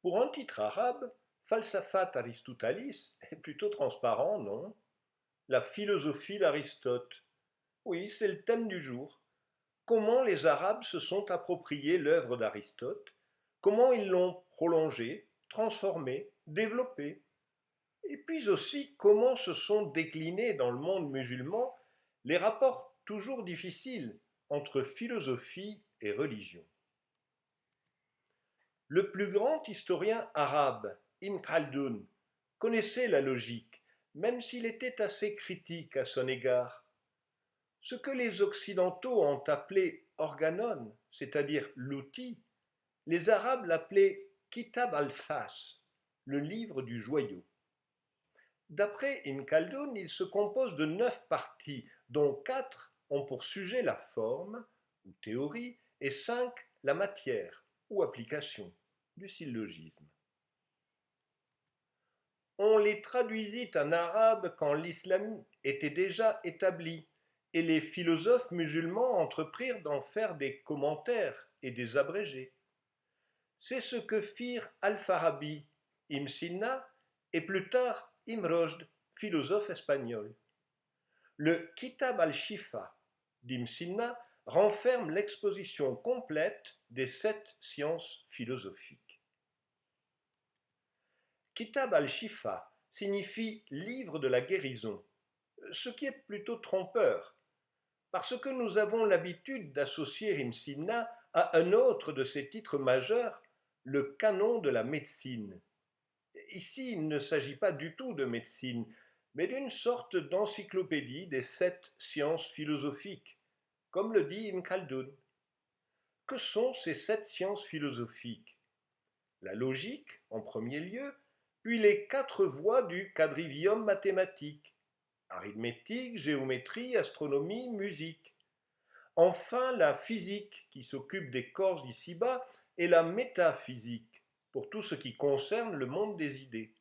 Pour un titre arabe, Falsafat Aristoutalis est plutôt transparent, non? La philosophie d'Aristote. Oui, c'est le thème du jour. Comment les Arabes se sont appropriés l'œuvre d'Aristote? Comment ils l'ont prolongée, transformée, développée? Et puis aussi, comment se sont déclinés dans le monde musulman les rapports toujours difficiles entre philosophie et religion? Le plus grand historien arabe, Ibn Khaldun, connaissait la logique, même s'il était assez critique à son égard. Ce que les Occidentaux ont appelé organon, c'est-à-dire l'outil, les Arabes l'appelaient Kitab al-Fas, le livre du joyau. D'après Ibn Khaldun, il se compose de 9 parties, dont 4 ont pour sujet la forme, ou théorie, et 5 la matière, ou application, du syllogisme. On les traduisit en arabe quand l'islam était déjà établi, et les philosophes musulmans entreprirent d'en faire des commentaires et des abrégés. C'est ce que firent Al-Farabi, Ibn Sina et plus tard Ibn Rushd, philosophe espagnol. Le Kitab al-Shifa d'Ibn Sina renferme l'exposition complète des 7 sciences philosophiques. Kitab al-Shifa signifie livre de la guérison, ce qui est plutôt trompeur, parce que nous avons l'habitude d'associer Ibn Sina à un autre de ses titres majeurs, le canon de la médecine. Ici, il ne s'agit pas du tout de médecine, mais d'une sorte d'encyclopédie des 7 sciences philosophiques, comme le dit Ibn Khaldun. Que sont ces 7 sciences philosophiques? La logique, en premier lieu, puis les 4 voies du quadrivium mathématique: arithmétique, géométrie, astronomie, musique. Enfin, la physique, qui s'occupe des corps d'ici-bas, et la métaphysique, pour tout ce qui concerne le monde des idées.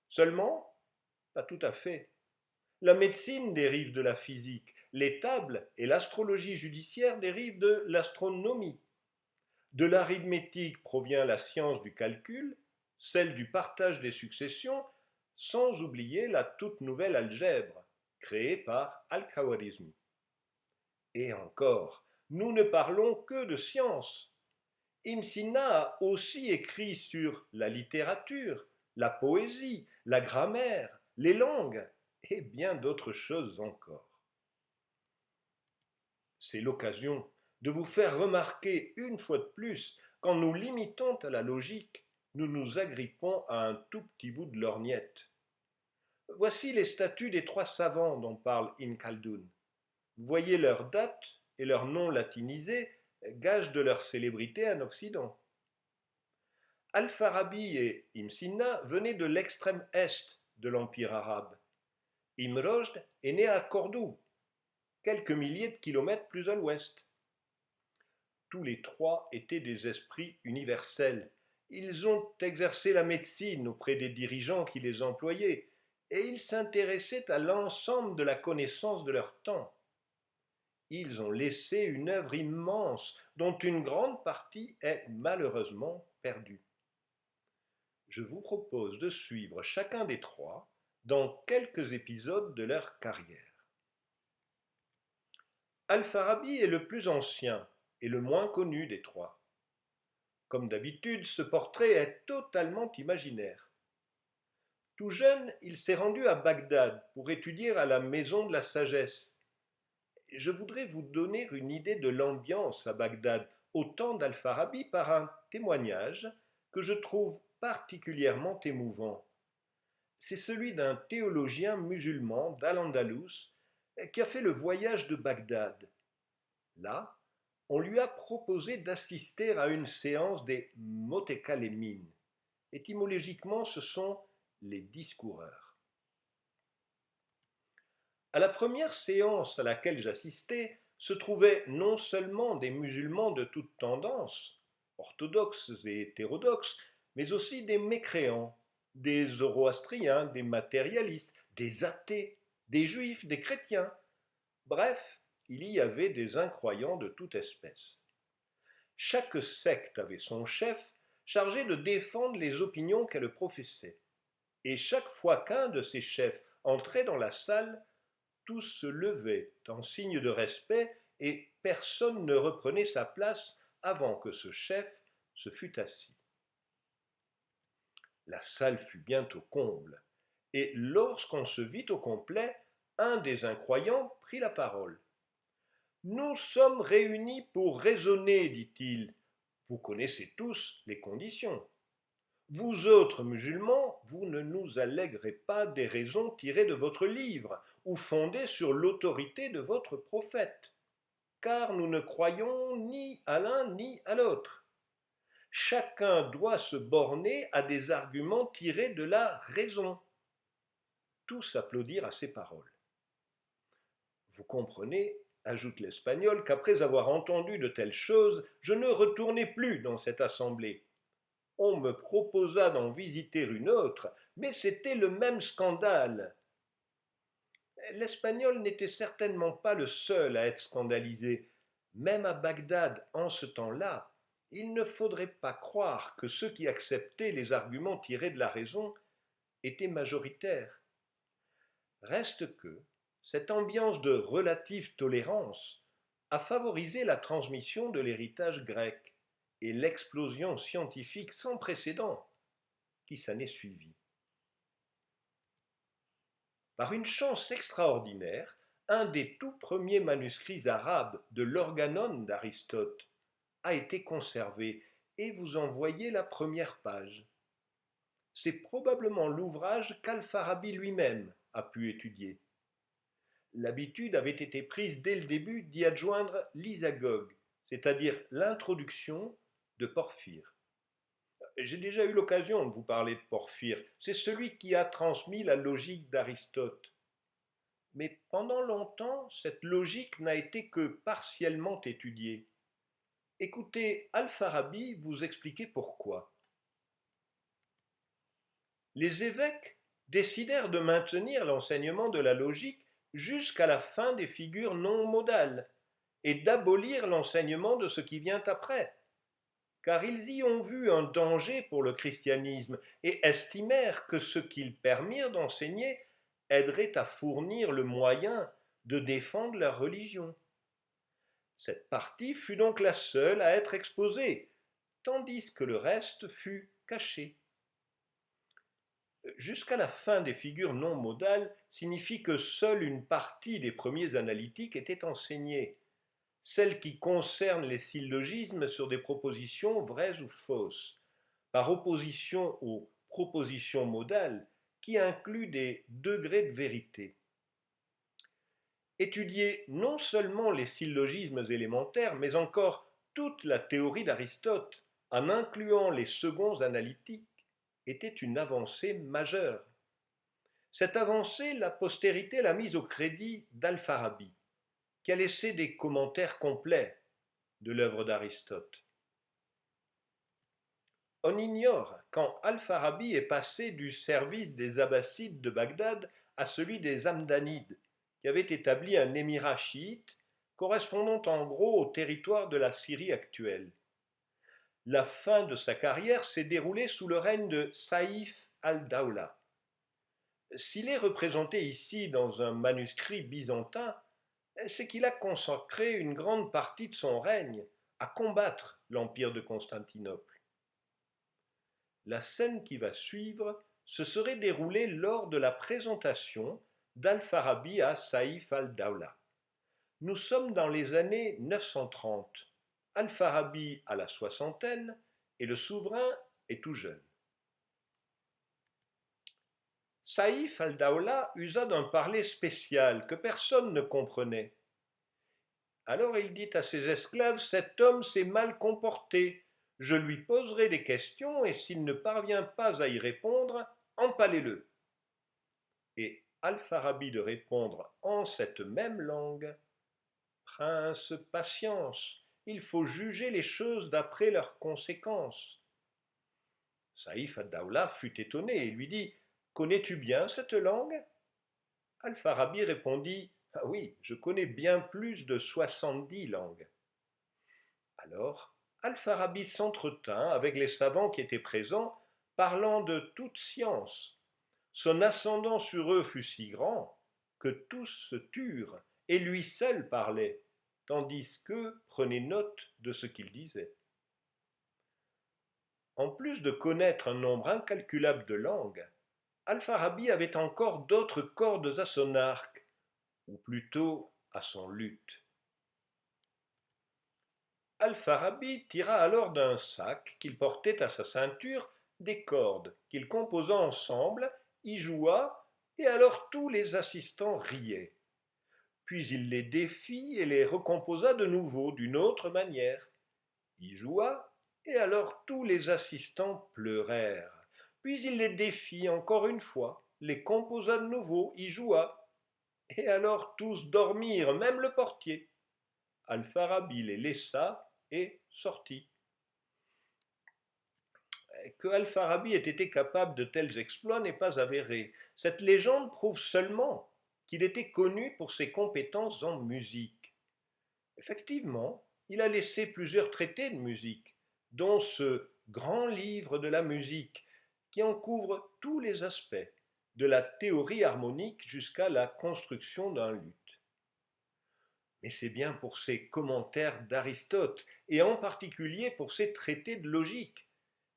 Seulement, pas tout à fait. La médecine dérive de la physique, les tables et l'astrologie judiciaire dérivent de l'astronomie. De l'arithmétique provient la science du calcul, celle du partage des successions, sans oublier la toute nouvelle algèbre, créée par Al-Khawarizmi. Et encore, nous ne parlons que de science. Ibn Sina a aussi écrit sur la littérature, la poésie, la grammaire, les langues et bien d'autres choses encore. C'est l'occasion de vous faire remarquer une fois de plus qu'en nous limitant à la logique, nous nous agrippons à un tout petit bout de lorgnette. Voici les statuts des 3 savants dont parle Ibn Khaldun. Vous voyez leurs dates et leurs noms latinisés, gage de leur célébrité en Occident. Al-Farabi et Ibn Sina venaient de l'extrême est de l'Empire arabe. Ibn Rushd est né à Cordoue, quelques milliers de kilomètres plus à l'ouest. Tous les 3 étaient des esprits universels. Ils ont exercé la médecine auprès des dirigeants qui les employaient, et ils s'intéressaient à l'ensemble de la connaissance de leur temps. Ils ont laissé une œuvre immense dont une grande partie est malheureusement perdue. Je vous propose de suivre chacun des 3 dans quelques épisodes de leur carrière. Al-Farabi est le plus ancien et le moins connu des 3. Comme d'habitude, ce portrait est totalement imaginaire. Tout jeune, il s'est rendu à Bagdad pour étudier à la Maison de la Sagesse. Je voudrais vous donner une idée de l'ambiance à Bagdad au temps d'Al-Farabi par un témoignage que je trouve particulièrement émouvant. C'est celui d'un théologien musulman d'Al-Andalus qui a fait le voyage de Bagdad. Là, on lui a proposé d'assister à une séance des Motekalemin. Étymologiquement, ce sont les discoureurs. À la première séance à laquelle j'assistais se trouvaient non seulement des musulmans de toutes tendances, orthodoxes et hétérodoxes, mais aussi des mécréants, des zoroastriens, des matérialistes, des athées, des juifs, des chrétiens. Bref, il y avait des incroyants de toute espèce. Chaque secte avait son chef, chargé de défendre les opinions qu'elle professait. Et chaque fois qu'un de ses chefs entrait dans la salle, tous se levaient en signe de respect et personne ne reprenait sa place avant que ce chef se fût assis. La salle fut bientôt comble, et lorsqu'on se vit au complet, un des incroyants prit la parole. Nous sommes réunis pour raisonner, dit-il. Vous connaissez tous les conditions. Vous autres musulmans, vous ne nous alléguerez pas des raisons tirées de votre livre ou fondées sur l'autorité de votre prophète, car nous ne croyons ni à l'un ni à l'autre. Chacun doit se borner à des arguments tirés de la raison. Tous applaudirent à ces paroles. Vous comprenez, ajoute l'Espagnol, qu'après avoir entendu de telles choses, je ne retournai plus dans cette assemblée. On me proposa d'en visiter une autre, mais c'était le même scandale. L'Espagnol n'était certainement pas le seul à être scandalisé. Même à Bagdad, en ce temps-là, il ne faudrait pas croire que ceux qui acceptaient les arguments tirés de la raison étaient majoritaires. Reste que cette ambiance de relative tolérance a favorisé la transmission de l'héritage grec et l'explosion scientifique sans précédent qui s'en est suivie. Par une chance extraordinaire, un des tout premiers manuscrits arabes de l'Organon d'Aristote a été conservé et vous en voyez la première page. C'est probablement l'ouvrage qu'Al-Farabi lui-même a pu étudier. L'habitude avait été prise dès le début d'y adjoindre l'isagogue, c'est-à-dire l'introduction de Porphyre. J'ai déjà eu l'occasion de vous parler de Porphyre, c'est celui qui a transmis la logique d'Aristote. Mais pendant longtemps, cette logique n'a été que partiellement étudiée. Écoutez Al-Farabi vous expliquer pourquoi. Les évêques décidèrent de maintenir l'enseignement de la logique jusqu'à la fin des figures non modales et d'abolir l'enseignement de ce qui vient après, car ils y ont vu un danger pour le christianisme et estimèrent que ce qu'ils permirent d'enseigner aiderait à fournir le moyen de défendre leur religion. Cette partie fut donc la seule à être exposée, tandis que le reste fut caché. Jusqu'à la fin des figures non modales signifie que seule une partie des premiers analytiques était enseignée, celle qui concerne les syllogismes sur des propositions vraies ou fausses, par opposition aux propositions modales qui incluent des degrés de vérité. Étudier non seulement les syllogismes élémentaires, mais encore toute la théorie d'Aristote, en incluant les seconds analytiques, était une avancée majeure. Cette avancée, la postérité l'a mise au crédit d'Al-Farabi, qui a laissé des commentaires complets de l'œuvre d'Aristote. On ignore quand Al-Farabi est passé du service des Abbassides de Bagdad à celui des Hamdanides, qui avaient établi un émirat chiite correspondant en gros au territoire de la Syrie actuelle. La fin de sa carrière s'est déroulée sous le règne de Saïf al-Dawla. S'il est représenté ici dans un manuscrit byzantin, c'est qu'il a consacré une grande partie de son règne à combattre l'empire de Constantinople. La scène qui va suivre se serait déroulée lors de la présentation d'Al-Farabi à Saïf al-Dawla. Nous sommes dans les années 930. Al-Farabi a la soixantaine et le souverain est tout jeune. Saïf al-Dawla usa d'un parler spécial que personne ne comprenait. Alors il dit à ses esclaves, cet homme s'est mal comporté, je lui poserai des questions et s'il ne parvient pas à y répondre, empalez-le. Et Al-Farabi de répondre en cette même langue, Prince, patience, il faut juger les choses d'après leurs conséquences. Saïf ad-Dawla fut étonné et lui dit, connais-tu bien cette langue? Al-Farabi répondit, ah oui, je connais bien plus de 70 langues. Alors Al-Farabi s'entretint avec les savants qui étaient présents, parlant de toute science. Son ascendant sur eux fut si grand que tous se turent et lui seul parlait, tandis qu'eux prenaient note de ce qu'il disait. En plus de connaître un nombre incalculable de langues, Al-Farabi avait encore d'autres cordes à son arc, ou plutôt à son luth. Al-Farabi tira alors d'un sac qu'il portait à sa ceinture des cordes qu'il composa ensemble, y joua, et alors tous les assistants riaient. Puis il les défit et les recomposa de nouveau d'une autre manière. Y joua, et alors tous les assistants pleurèrent. Puis il les défit encore une fois, les composa de nouveau, y joua, et alors tous dormirent, même le portier. Al-Farabi les laissa et sortit. Que Al-Farabi ait été capable de tels exploits n'est pas avéré. Cette légende prouve seulement qu'il était connu pour ses compétences en musique. Effectivement, il a laissé plusieurs traités de musique, dont ce grand livre de la musique, qui en couvre tous les aspects, de la théorie harmonique jusqu'à la construction d'un luth. Mais c'est bien pour ses commentaires d'Aristote, et en particulier pour ses traités de logique,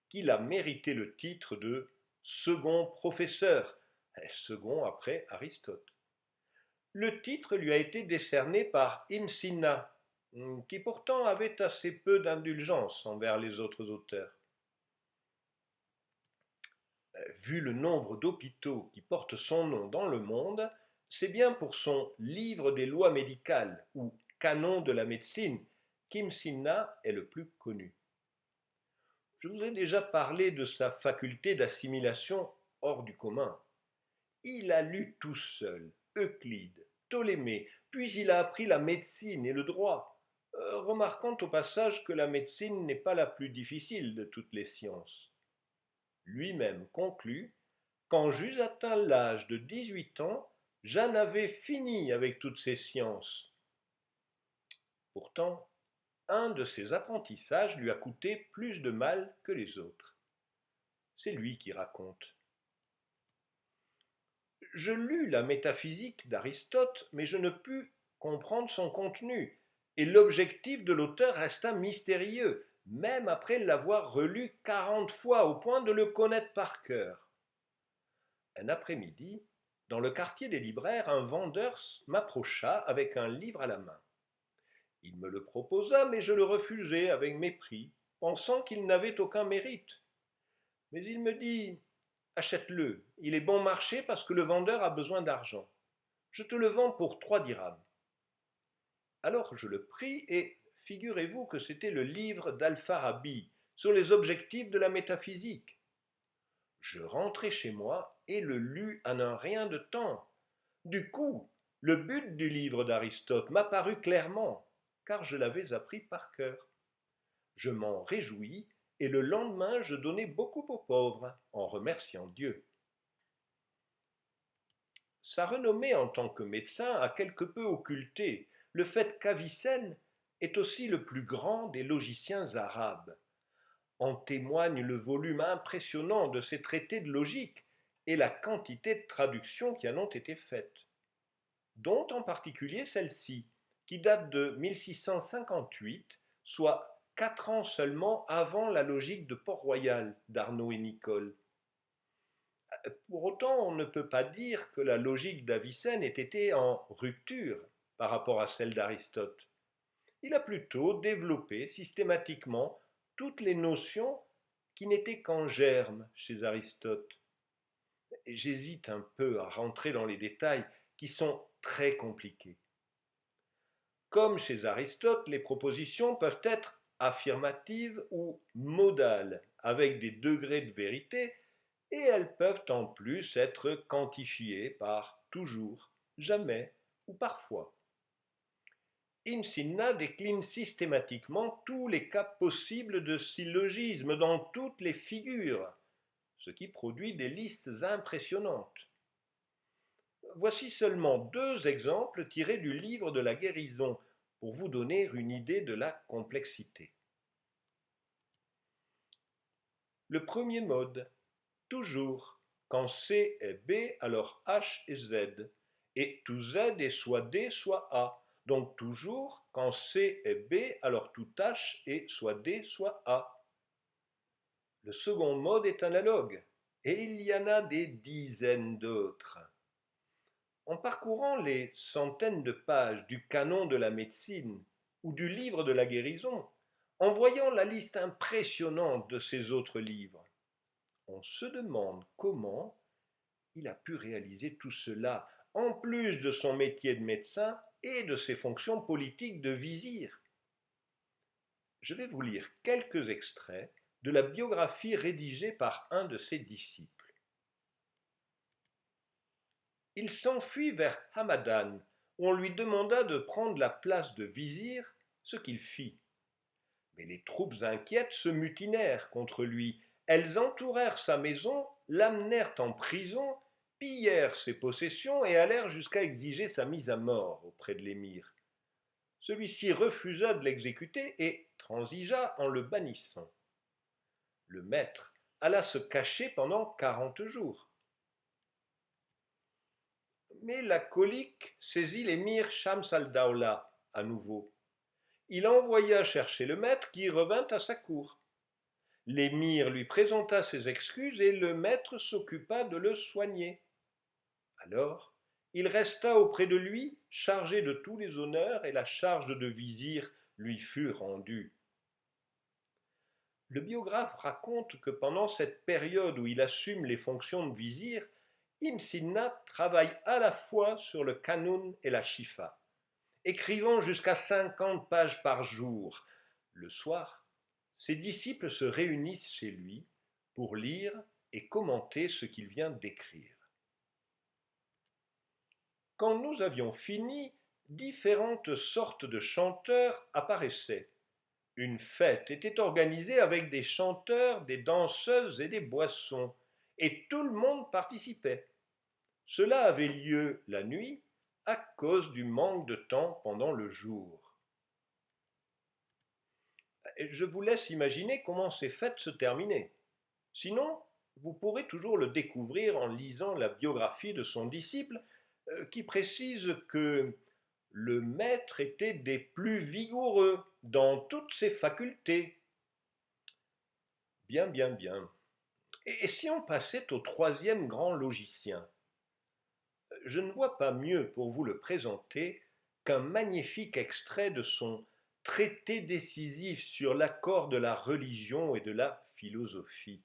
qu'il a mérité le titre de second professeur, second après Aristote. Le titre lui a été décerné par Ibn Sina, qui pourtant avait assez peu d'indulgence envers les autres auteurs. Vu le nombre d'hôpitaux qui portent son nom dans le monde, c'est bien pour son livre des lois médicales, ou canon de la médecine, qu'Ibn Sina est le plus connu. Je vous ai déjà parlé de sa faculté d'assimilation hors du commun. Il a lu tout seul Euclide, Ptolémée, puis il a appris la médecine et le droit, remarquant au passage que la médecine n'est pas la plus difficile de toutes les sciences. Lui-même conclut: quand j'eus atteint l'âge de 18 ans, j'en avais fini avec toutes ces sciences. Pourtant, un de ses apprentissages lui a coûté plus de mal que les autres. C'est lui qui raconte. Je lus la métaphysique d'Aristote, mais je ne pus comprendre son contenu, et l'objectif de l'auteur resta mystérieux, même après l'avoir relu 40 fois, au point de le connaître par cœur. Un après-midi, dans le quartier des libraires, un vendeur m'approcha avec un livre à la main. Il me le proposa, mais je le refusai avec mépris, pensant qu'il n'avait aucun mérite. Mais il me dit: achète-le, il est bon marché parce que le vendeur a besoin d'argent. Je te le vends pour 3 dirhams. Alors je le pris et figurez-vous que c'était le livre d'Al-Farabi sur les objectifs de la métaphysique. Je rentrai chez moi et le lus en un rien de temps. Du coup, le but du livre d'Aristote m'apparut clairement, car je l'avais appris par cœur. Je m'en réjouis et le lendemain je donnai beaucoup aux pauvres, en remerciant Dieu. Sa renommée en tant que médecin a quelque peu occulté le fait qu'Avicenne est aussi le plus grand des logiciens arabes. En témoigne le volume impressionnant de ses traités de logique et la quantité de traductions qui en ont été faites, dont en particulier celle-ci, qui date de 1658, soit 4 ans seulement avant la logique de Port-Royal d'Arnaud et Nicole. Pour autant, on ne peut pas dire que la logique d'Avicenne ait été en rupture par rapport à celle d'Aristote. Il a plutôt développé systématiquement toutes les notions qui n'étaient qu'en germe chez Aristote. J'hésite un peu à rentrer dans les détails qui sont très compliqués. Comme chez Aristote, les propositions peuvent être affirmatives ou modales, avec des degrés de vérité, et elles peuvent en plus être quantifiées par toujours, jamais ou parfois. Ibn Sina décline systématiquement tous les cas possibles de syllogisme dans toutes les figures, ce qui produit des listes impressionnantes. Voici seulement 2 exemples tirés du livre de la guérison pour vous donner une idée de la complexité. Le premier mode, toujours. Quand C est B, alors H est Z. Et tout Z est soit D, soit A. Donc toujours, quand C est B, alors tout H est soit D, soit A. Le second mode est analogue, et il y en a des dizaines d'autres. En parcourant les centaines de pages du canon de la médecine ou du livre de la guérison, en voyant la liste impressionnante de ces autres livres, on se demande comment il a pu réaliser tout cela, en plus de son métier de médecin et de ses fonctions politiques de vizir. Je vais vous lire quelques extraits de la biographie rédigée par un de ses disciples. Il s'enfuit vers Hamadan, où on lui demanda de prendre la place de vizir, ce qu'il fit. Mais les troupes inquiètes se mutinèrent contre lui. Elles entourèrent sa maison, l'amenèrent en prison, pillèrent ses possessions et allèrent jusqu'à exiger sa mise à mort auprès de l'émir. Celui-ci refusa de l'exécuter et transigea en le bannissant. Le maître alla se cacher pendant 40 jours. Mais la colique saisit l'émir Shams al-Dawla à nouveau. Il envoya chercher le maître qui revint à sa cour. L'émir lui présenta ses excuses et le maître s'occupa de le soigner. Alors, il resta auprès de lui, chargé de tous les honneurs, et la charge de vizir lui fut rendue. Le biographe raconte que pendant cette période où il assume les fonctions de vizir, Ibn Sina travaille à la fois sur le Qanun et la Shifa, écrivant jusqu'à 50 pages par jour. Le soir, ses disciples se réunissent chez lui pour lire et commenter ce qu'il vient d'écrire. Quand nous avions fini, différentes sortes de chanteurs apparaissaient. Une fête était organisée avec des chanteurs, des danseuses et des boissons, et tout le monde participait. Cela avait lieu la nuit à cause du manque de temps pendant le jour. Je vous laisse imaginer comment ces fêtes se terminaient. Sinon, vous pourrez toujours le découvrir en lisant la biographie de son disciple, qui précise que le maître était des plus vigoureux dans toutes ses facultés. Bien, bien, bien. Et si on passait au troisième grand logicien? Je ne vois pas mieux pour vous le présenter qu'un magnifique extrait de son traité décisif sur l'accord de la religion et de la philosophie.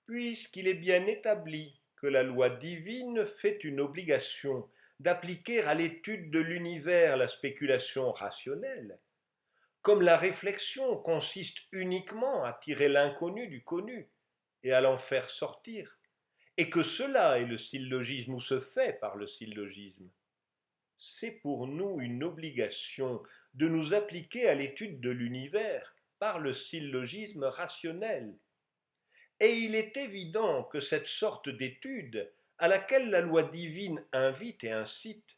Puisqu'il est bien établi que la loi divine fait une obligation d'appliquer à l'étude de l'univers la spéculation rationnelle, comme la réflexion consiste uniquement à tirer l'inconnu du connu et à l'en faire sortir, et que cela est le syllogisme ou se fait par le syllogisme, c'est pour nous une obligation de nous appliquer à l'étude de l'univers par le syllogisme rationnel. Et il est évident que cette sorte d'étude, à laquelle la loi divine invite et incite,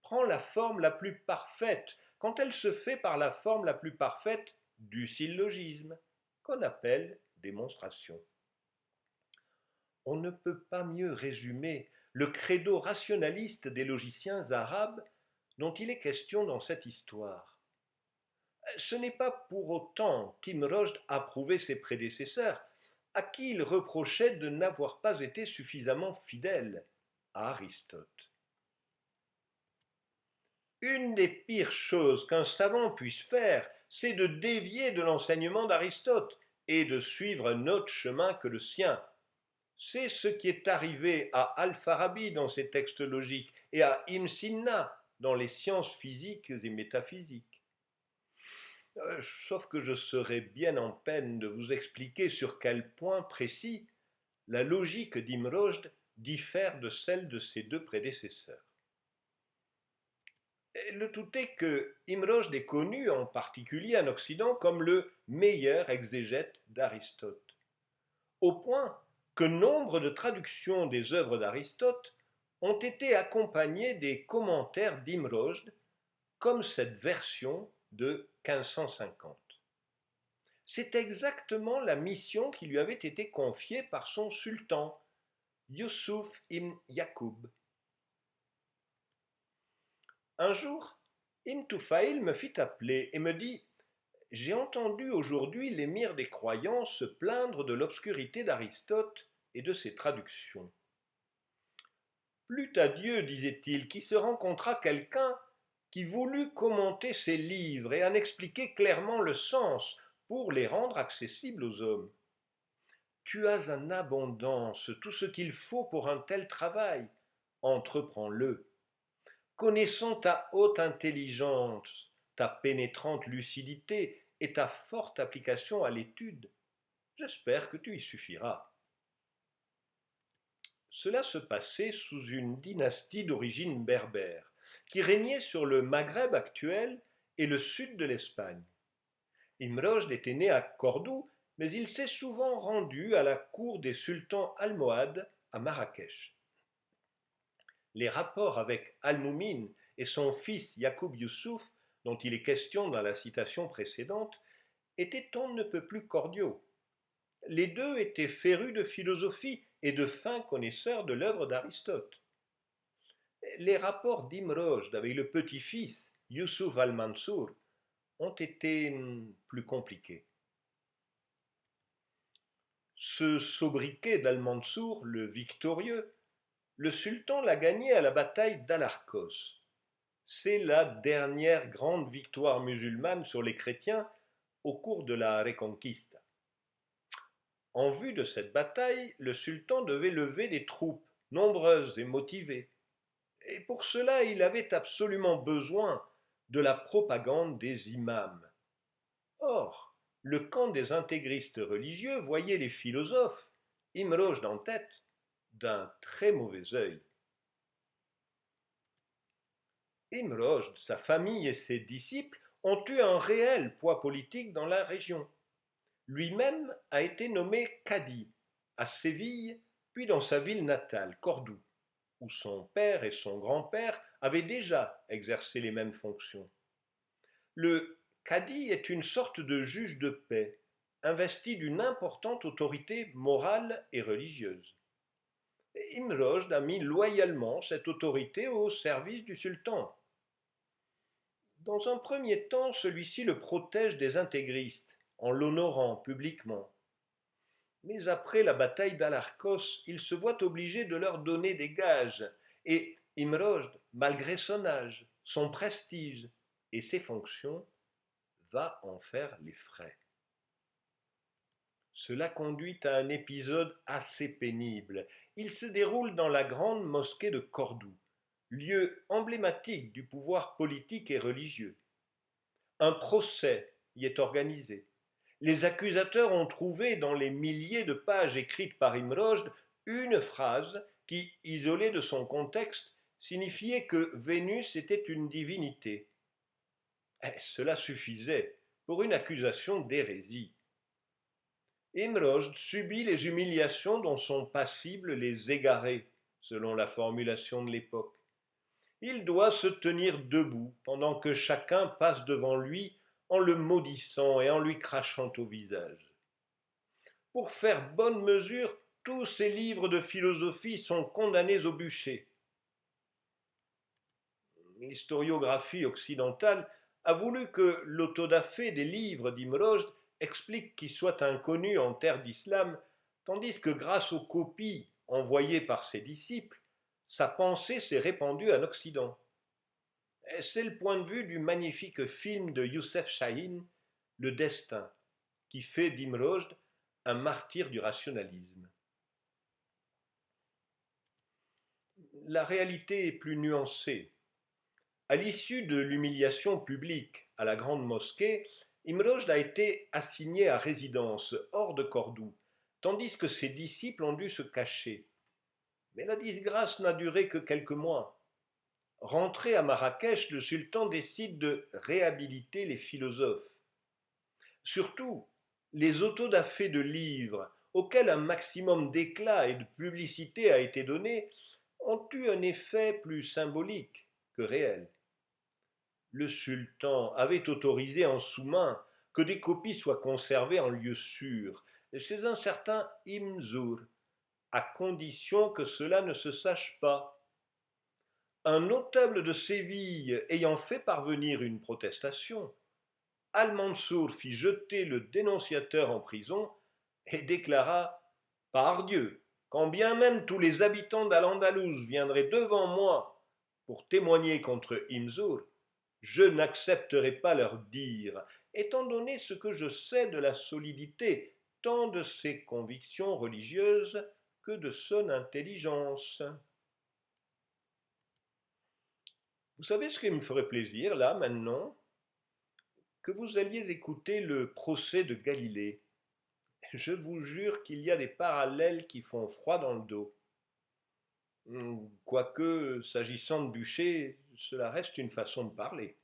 prend la forme la plus parfaite quand elle se fait par la forme la plus parfaite du syllogisme, qu'on appelle démonstration. On ne peut pas mieux résumer le credo rationaliste des logiciens arabes dont il est question dans cette histoire. Ce n'est pas pour autant qu'Ibn Rushd approuvait ses prédécesseurs, à qui il reprochait de n'avoir pas été suffisamment fidèles à Aristote. Une des pires choses qu'un savant puisse faire, c'est de dévier de l'enseignement d'Aristote et de suivre un autre chemin que le sien. C'est ce qui est arrivé à Al-Farabi dans ses textes logiques et à Ibn Sina dans les sciences physiques et métaphysiques. Sauf que je serais bien en peine de vous expliquer sur quel point précis la logique d'Ibn Rushd diffère de celle de ses deux prédécesseurs. Le tout est que Ibn Rushd est connu, en particulier en Occident, comme le meilleur exégète d'Aristote, au point que nombre de traductions des œuvres d'Aristote ont été accompagnées des commentaires d'Ibn Rushd, comme cette version de 1550. C'est exactement la mission qui lui avait été confiée par son sultan, Yusuf ibn Yaqub. Un jour, Ibn Tufail me fit appeler et me dit: J'ai entendu aujourd'hui l'émir des croyants se plaindre de l'obscurité d'Aristote et de ses traductions. Plût à Dieu, disait-il, qui se rencontra quelqu'un qui voulut commenter ces livres et en expliquer clairement le sens pour les rendre accessibles aux hommes. Tu as en abondance tout ce qu'il faut pour un tel travail. Entreprends-le. Connaissant ta haute intelligence, ta pénétrante lucidité et ta forte application à l'étude, j'espère que tu y suffiras. Cela se passait sous une dynastie d'origine berbère, qui régnait sur le Maghreb actuel et le sud de l'Espagne. Imrojd était né à Cordoue, mais il s'est souvent rendu à la cour des sultans almohades à Marrakech. Les rapports avec Al-Moumin et son fils Yacoub Youssouf, dont il est question dans la citation précédente, étaient on ne peut plus cordiaux. Les deux étaient férus de philosophie et de fins connaisseurs de l'œuvre d'Aristote. Les rapports d'Imrojd avec le petit-fils Youssouf al-Mansour ont été plus compliqués. Ce sobriquet d'Al-Mansour, le victorieux, le sultan l'a gagné à la bataille d'Alarcos. C'est la dernière grande victoire musulmane sur les chrétiens au cours de la Reconquista. En vue de cette bataille, le sultan devait lever des troupes nombreuses et motivées. Et pour cela, il avait absolument besoin de la propagande des imams. Or, le camp des intégristes religieux voyait les philosophes, Imrojd en tête, d'un très mauvais œil. Imrojd, sa famille et ses disciples ont eu un réel poids politique dans la région. Lui-même a été nommé cadi à Séville, puis dans sa ville natale, Cordoue, où son père et son grand-père avaient déjà exercé les mêmes fonctions. Le cadi est une sorte de juge de paix, investi d'une importante autorité morale et religieuse. Imrojd a mis loyalement cette autorité au service du sultan. Dans un premier temps, celui-ci le protège des intégristes, en l'honorant publiquement. Mais après la bataille d'Alarcos, il se voit obligé de leur donner des gages, et Imrojd, malgré son âge, son prestige et ses fonctions, va en faire les frais. Cela conduit à un épisode assez pénible. Il se déroule dans la grande mosquée de Cordoue, lieu emblématique du pouvoir politique et religieux. Un procès y est organisé. Les accusateurs ont trouvé dans les milliers de pages écrites par Imrojd une phrase qui, isolée de son contexte, signifiait que Vénus était une divinité. Cela suffisait pour une accusation d'hérésie. Imrojd subit les humiliations dont sont passibles les égarés, selon la formulation de l'époque. Il doit se tenir debout pendant que chacun passe devant lui en le maudissant et en lui crachant au visage. Pour faire bonne mesure, tous ces livres de philosophie sont condamnés au bûcher. L'historiographie occidentale a voulu que l'autodafé des livres d'Imrojd explique qu'il soit inconnu en terre d'islam, tandis que grâce aux copies envoyées par ses disciples, sa pensée s'est répandue en Occident. C'est le point de vue du magnifique film de Youssef Chahine, Le Destin, qui fait d'Imrojd un martyr du rationalisme. La réalité est plus nuancée. À l'issue de l'humiliation publique à la grande mosquée, Imrojd a été assigné à résidence hors de Cordoue, tandis que ses disciples ont dû se cacher. Mais la disgrâce n'a duré que quelques mois. Rentré à Marrakech, le sultan décide de réhabiliter les philosophes. Surtout, les autodafés de livres, auxquels un maximum d'éclat et de publicité a été donné, ont eu un effet plus symbolique que réel. Le sultan avait autorisé en sous-main que des copies soient conservées en lieu sûr, chez un certain Imzour, à condition que cela ne se sache pas. Un notable de Séville ayant fait parvenir une protestation, Al-Mansour fit jeter le dénonciateur en prison et déclara: Par Dieu, quand bien même tous les habitants d'Al-Andalouse viendraient devant moi pour témoigner contre Imzour, je n'accepterai pas leur dire, étant donné ce que je sais de la solidité tant de ses convictions religieuses que de son intelligence. Vous savez ce qui me ferait plaisir, là, maintenant? Que vous alliez écouter le procès de Galilée. Je vous jure qu'il y a des parallèles qui font froid dans le dos. Quoique, s'agissant de Bûcher, cela reste une façon de parler.